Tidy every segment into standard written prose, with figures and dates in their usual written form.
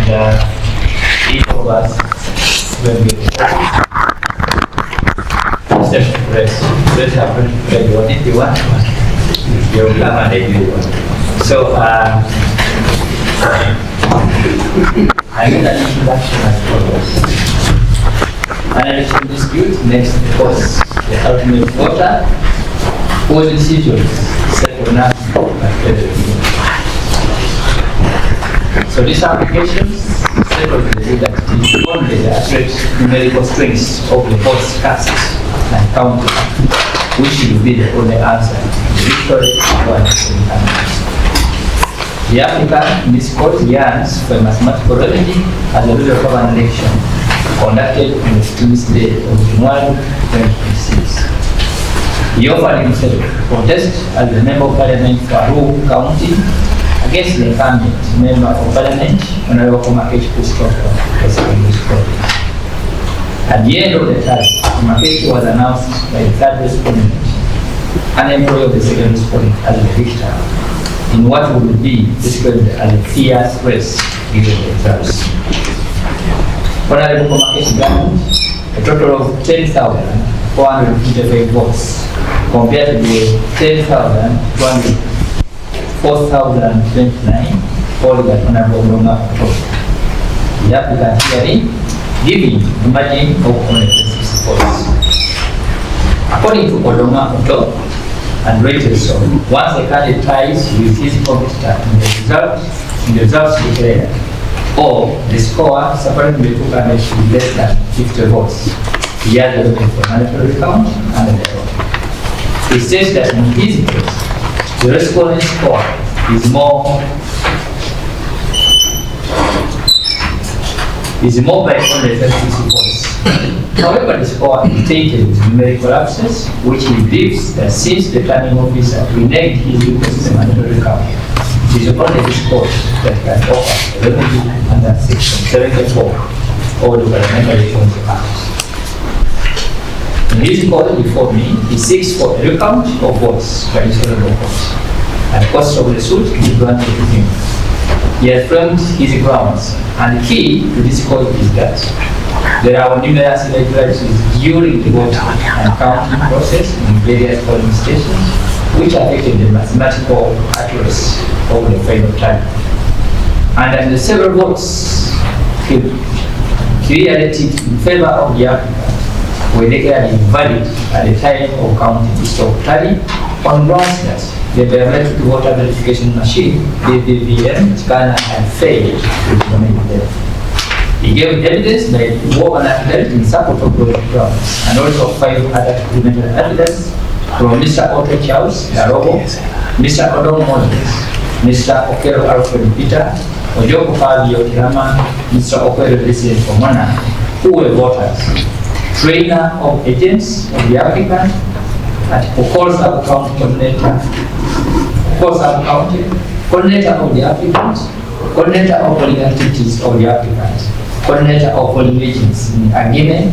each of us will be session rest. Let's happen to what if you want. You'll come and they do it. So I get an introduction as follows. Analyzing dispute next course the ultimate voter was decisions set on us by federal. So these applications set on the view that it is only the accurate numerical strengths of the votes cast and counted, which will be the only answer to the victory or the applicant in this court yearns for a mathematical remedy as a result of an election conducted on the 15th day of January 2026. He offered himself to contest as the Member of Parliament for Alur County against the incumbent Member of Parliament, Honorable Komakech for secondary court. At the end of the term, Komakech was announced by the third respondent, an employee of the second respondent as the victor, in what would be described as a fierce race given the results. Honorable Komakech gained a total of 10,455 votes compared to the 4,029 polled at Honorable Odonga. The applicant hearing giving a margin of only 6 votes. According to Odonga, Otto, and Iteso, once a candidate ties with his competitor in the results declared, or the score separating the two candidates with less than 50 votes, he has the vote for mandatory recount and the vote. He states that in his case, the respondent score is more by only 50 votes. However, the score is tainted with numerical absence, which he believes that since the returning officer reneged his request for mandatory recount, it is only this court that can offer a remedy under Section 74 of the Parliamentary Reforms Act. In his court before me, he seeks for a recount of votes by his honorable court, and the cost of the suit is granted to him. He has framed his grounds, and the key to this court is that there are numerous irregularities during the voting and counting process in various polling stations, which affected the mathematical accuracy of the final tally. And as the several votes clearly tipped in favor of the applicant were declared invalid at the time of counting the stock tally on grounds that the biometric voter verification machine, BVM, scanner had failed to implement them. He gave evidence that he wore an affidavit in support of those grounds, and also 5 other documented evidence from Mr. Otto Charles Yarobo, Mr. Odonga, Mr. Okero Alfred Peter, Ojoko Fabio Kirama, Mr. Okero President Omana, who were voters, trainer of agents of the applicant, and Oko's account coordinator, coordinator of the applicant, coordinator of polling activities of the applicant, coordinator of polling agents in Agime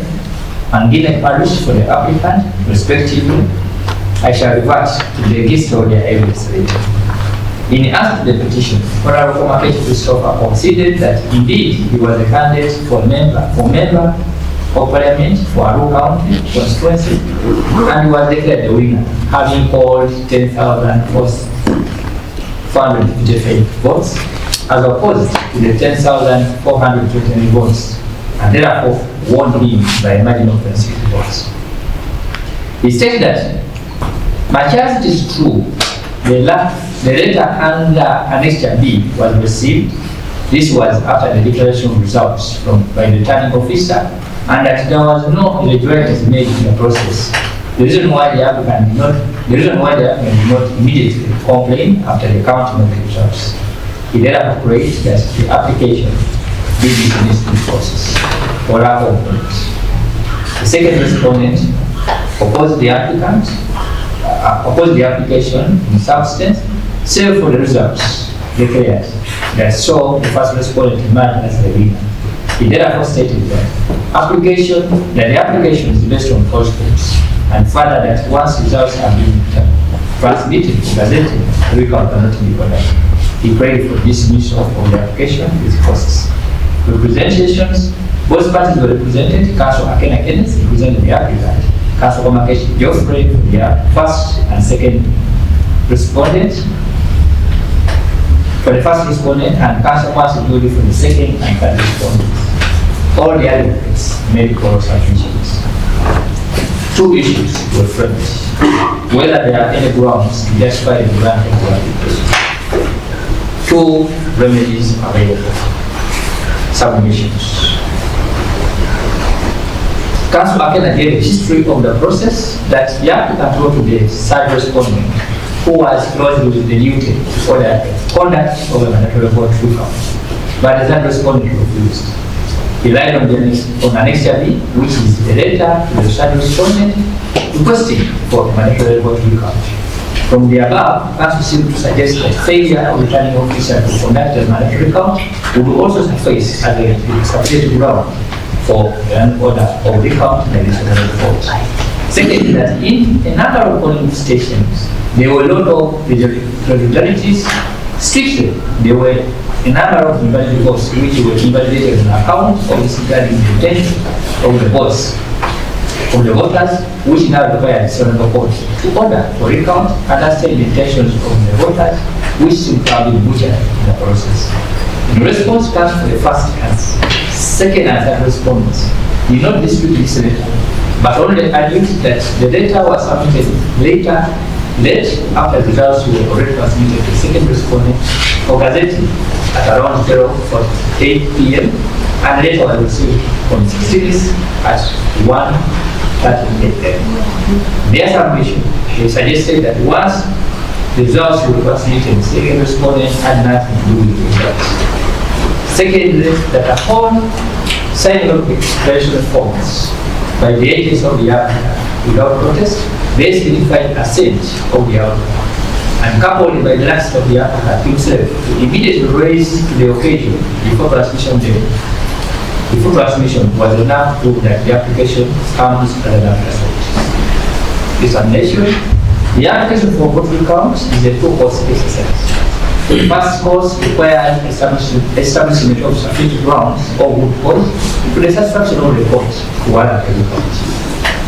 and Guinea Parish for the applicant, respectively. I shall revert to the gist of their evidence later. In answer to the petition, Honorable Komakech considered that indeed he was a candidate for member of Parliament for Alur County constituency, and was declared the winner, having polled 10,455 votes, as opposed to the 10,420 votes, and therefore won him by a margin of 60 votes. He stated that, much as it is true, the letter under Annexure B was received. This was after the declaration of results by the returning officer, and that there was no irregularities made in the process. The reason why the applicant did not immediately complain after the counting of the results. He therefore prayed that the application be dismissed in process for lack of votes. The second respondent opposed the application in substance, save for the results declared that saw the first respondent emerge as the winner. He therefore stated that the application is based on false votes, and further that once results have been transmitted to gazetted, the recount cannot be conducted. He prayed for dismissal of the application with process. representations. Both parties were represented. Council Akena Kenneth represented the applicant. Council Komakech Geoffrey for the first and second respondent. For the first respondent, and Council Martin Judy for the second and third respondents. All the advocates made oral submissions. Two issues were framed: whether there are any grounds to justify the grant of the application. Two remedies available. Submissions. Council Akena gave a history of the process that the applicant wrote to the side respondent, who was closely with the duty for the conduct of a mandatory vote recount, but the third respondent refused. He relied on an extra B, which is a letter to the third respondent requesting for a mandatory vote recount. From the above, Council seemed to suggest that failure of the returning officer to conduct a mandatory recount would also suffice as a substantive ground for an order of recount by the Secretary of Court. Secondly, that in a number of polling stations, there were a lot of irregularities. Strictly, there were a number of invalid votes which were invalidated on account of disregarding the intent of the votes of the voters, which now required the Secretary of Court to order for recount, understand the intentions of the voters, which seem to have been butchered in the process. In response, Council for the first and second and third respondents did not dispute this letter, but only argued that the letter was submitted late after the results were already transmitted to the second respondent or gazetted at around 0:48 p.m. and later was received from 16th at 1:38 a.m. Their submission, they suggested that once the results were transmitted, the second respondent had nothing to do with the results. Secondly, that upon signing of declaration forms by the agents of the applicant without protest, they signified assent of the applicant, and coupled by the last of the applicant himself to immediately raise to the occasion before transmission day. Before transmission was enough to prove that the application comes as an assent. Examination. The application for vote recount is a two-course exercise. The first course requires establishment of sufficient grounds or good cause to the satisfaction of the court to warrant a recount.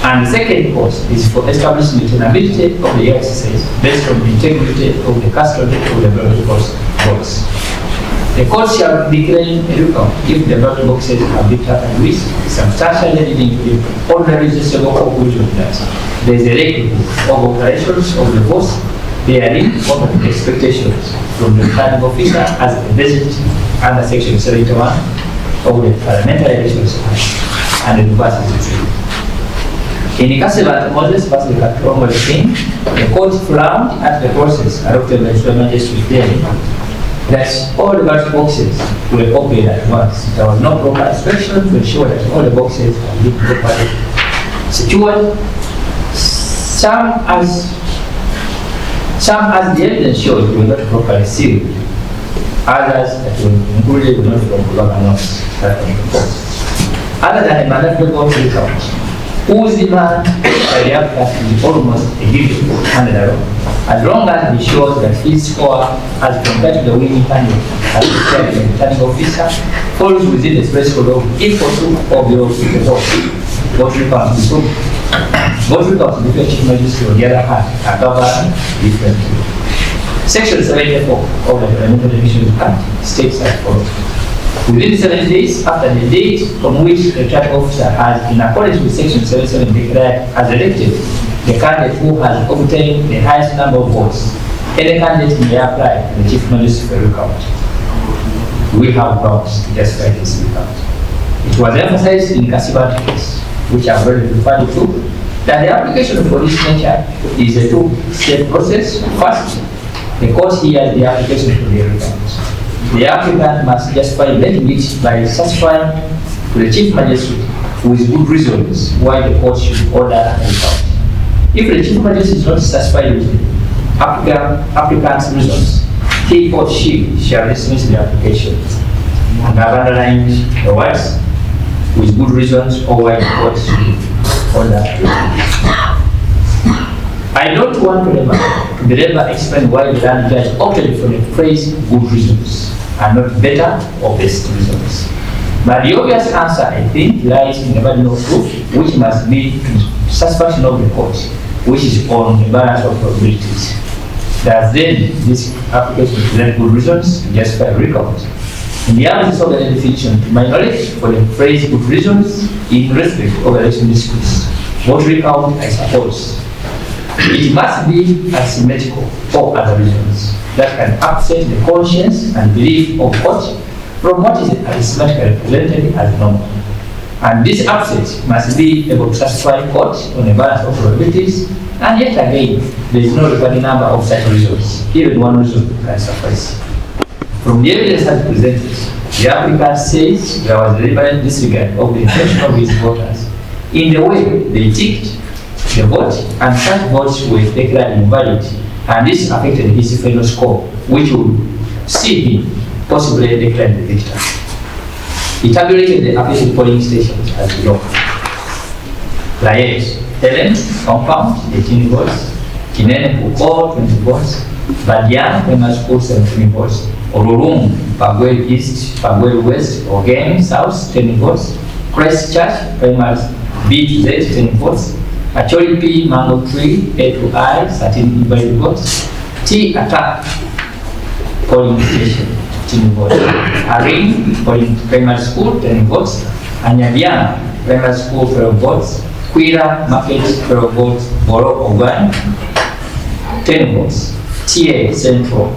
And the second course is for establishment and ability of the exercise based on the integrity of the custody of the ballot box. The court shall declare a recount if the ballot boxes have been tampered with, substantially leading to the ordinary justiciable conclusion that there is a likelihood of operations of the votes bearing on the expectations from the returning officer as envisaged under section 71 of the Parliamentary Elections Act and the reverse is true. In the case of Moses vs. the court frowned at the process adopted by the magistrate then that all the ballot boxes were opened at once. There was no proper inspection to ensure that all the boxes had been properly secured. Some, as the evidence shows, were not properly sealed. Others that were included were not from Baganose. Other than a mandatory vote recount, whose demand by the applicant is almost a given candidate, as long as he shows that his score as compared to the winning candidate as declared by the returning officer falls within the threshold of equal to or below the vote recount is true. Vote recount is different chief magistrate on the other hand are governed differently. Section 74 of the Parliamentary Elections Act states as follows. Within 7 days after the date from which the returning officer has, in accordance with section 77, declared as elected the candidate who has obtained the highest number of votes, any candidate may apply to the chief magistrate for recount. We have grounds to justify this recount. It was emphasized in Kasibat case, which I've already referred to, that the application for this nature is a two-step process. First, the court hears the application for the recount. The applicant must justify making it by satisfying to the chief magistrate with good reasons why the court should order a recount. If the chief magistrate is not satisfied with the applicant's reasons, he or she shall dismiss the application. And I've underlined the words with good reasons or why the court should order a recount. I don't want to belabor explain why the land judge opted for the phrase good reasons and not better or best reasons. But the obvious answer, I think, lies in the burden of proof, which must be satisfaction of the court, which is on the balance of probabilities. Does then this application present good reasons to justify a recount? In the absence of any definition, to my knowledge, for the phrase good reasons in respect of election disputes, what recount, I suppose, it must be asymmetrical for other reasons that can upset the conscience and belief of court from what is arithmetically represented as normal. And this upset must be able to satisfy court on a balance of probabilities, and yet again, there is no recording number of such reasons. Even one reason can suffice. From the evidence as presented, the applicant says there was deliberate disregard of the intention of his voters in the way they ticked the vote, and such votes were declared invalid, and this affected his final score, which would see him possibly declared the victor. He tabulated the affected polling stations as below. Layet, Helen, Compound, 18 votes, Kinene Puko, 20 votes, Badian, Primary School, 17 votes, Orurum, Bagwere East, Bagwere West, Ogem South, 10 votes, Christ Church, Primary B to Z, 10 votes, Acholi P, Mango Tree, A to I, 13 invalid votes, T Attack, polling station, 15 votes, Aringa, polling primary school, 10 votes, Anyabiana, primary school, 12 votes, Quira, Market, 12 votes, Boro, Ogan, 10 votes, TA, Central,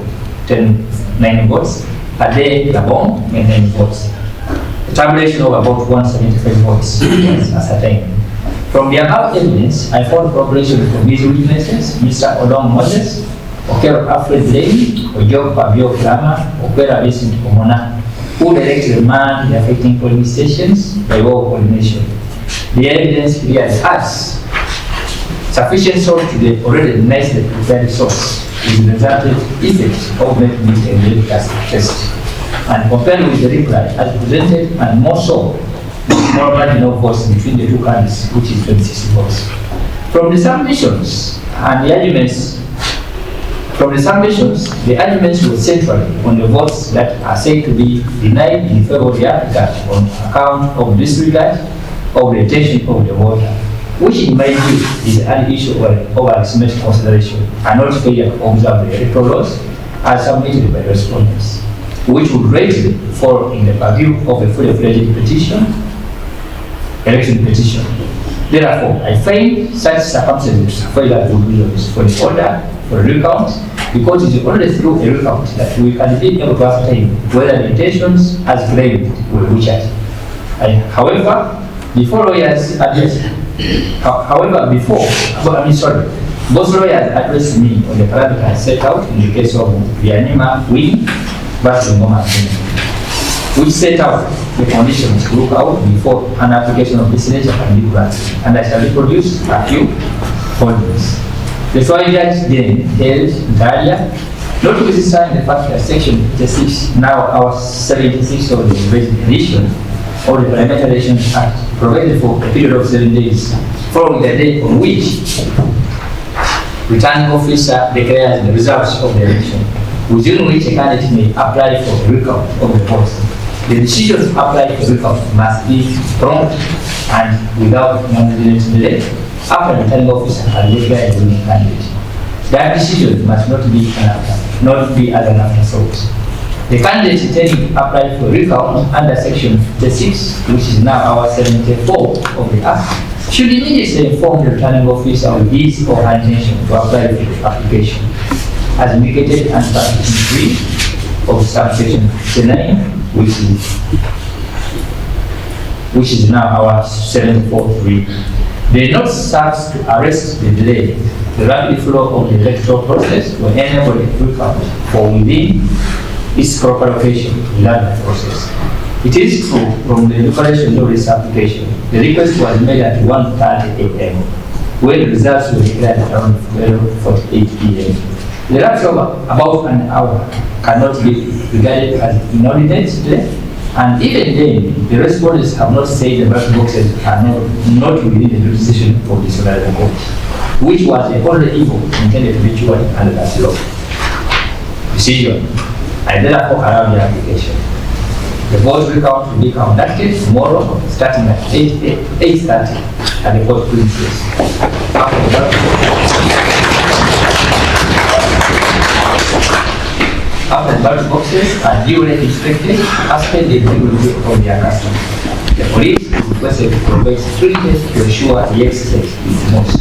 9 votes, Ade, Gabon, 9 votes. The tabulation of about 175 votes was ascertained. From the above evidence, I found corroboration from these witnesses, Mr. Odonga Moses, Okero Alfred Lane, Ojo Pabio Klama, Okwera Vincent Omona, who directed the man in the affecting polling stations by way of coordination. The evidence clearly has sufficient source to the already nicely prepared source, with the resultant effect of making it a real test. And compared with the reply as presented, and more so, with more margin of votes between the two candidates, which is 26 votes. From the submissions and the arguments, the arguments were central on the votes that are said to be denied in favor of the applicant on account of disregard of the intention of the voter, which in my view is an issue of arithmetic consideration and not failure to observe the electoral laws as submitted by the respondents, which would greatly fall in the purview of a fully fledged election petition. Therefore, I find such circumstances further good reasons for the order for a recount, because it is only through a recount that we can be able to ascertain whether the intentions as claimed were reached. However, both lawyers addressed me on the parameters set out in the case of Vianima Wing versus Ngoma, which set out the conditions to look out before an application of this nature can be granted, and I shall reproduce a few points. The trial judge then held Daria, notwithstanding the fact that Section 56, now our 76 of the edition of the Parliamentary Elections Act, provided for a period of 7 days following the day on which returning officer declares the results of the election, within which a candidate may apply for a recount of the votes. The decision to apply for a recount must be prompt and without non-delay after the returning officer has declared the winning candidate. That decision must not be as an afterthought. The candidate intending to apply for a recount under Section 56, which is now our 74 of the Act, should immediately inform the returning officer of his or her intention to apply for the application, as indicated under Section 3 of subsection 9, which is now our 74.3. They not serve to arrest the delay, the rapid flow of the electoral process to enable the recount for within its proper location without the process. It is true from the declaration of this application, the request was made at 1:30 a.m. when the results were declared around 12:48 p.m. The lapse of about an hour cannot be regarded as inordinate delay, and even then, the respondents have not said the ballot boxes are not within the jurisdiction of the Supreme Court, which was a only evil intended to be cured under that law. Decision. I therefore allow the application. The Board recount will be conducted tomorrow, starting at 8:30 at the court premises. After the ballot boxes are duly inspected, as per the regulation of their custom, the police is requested to provide security to ensure the exercise is smooth.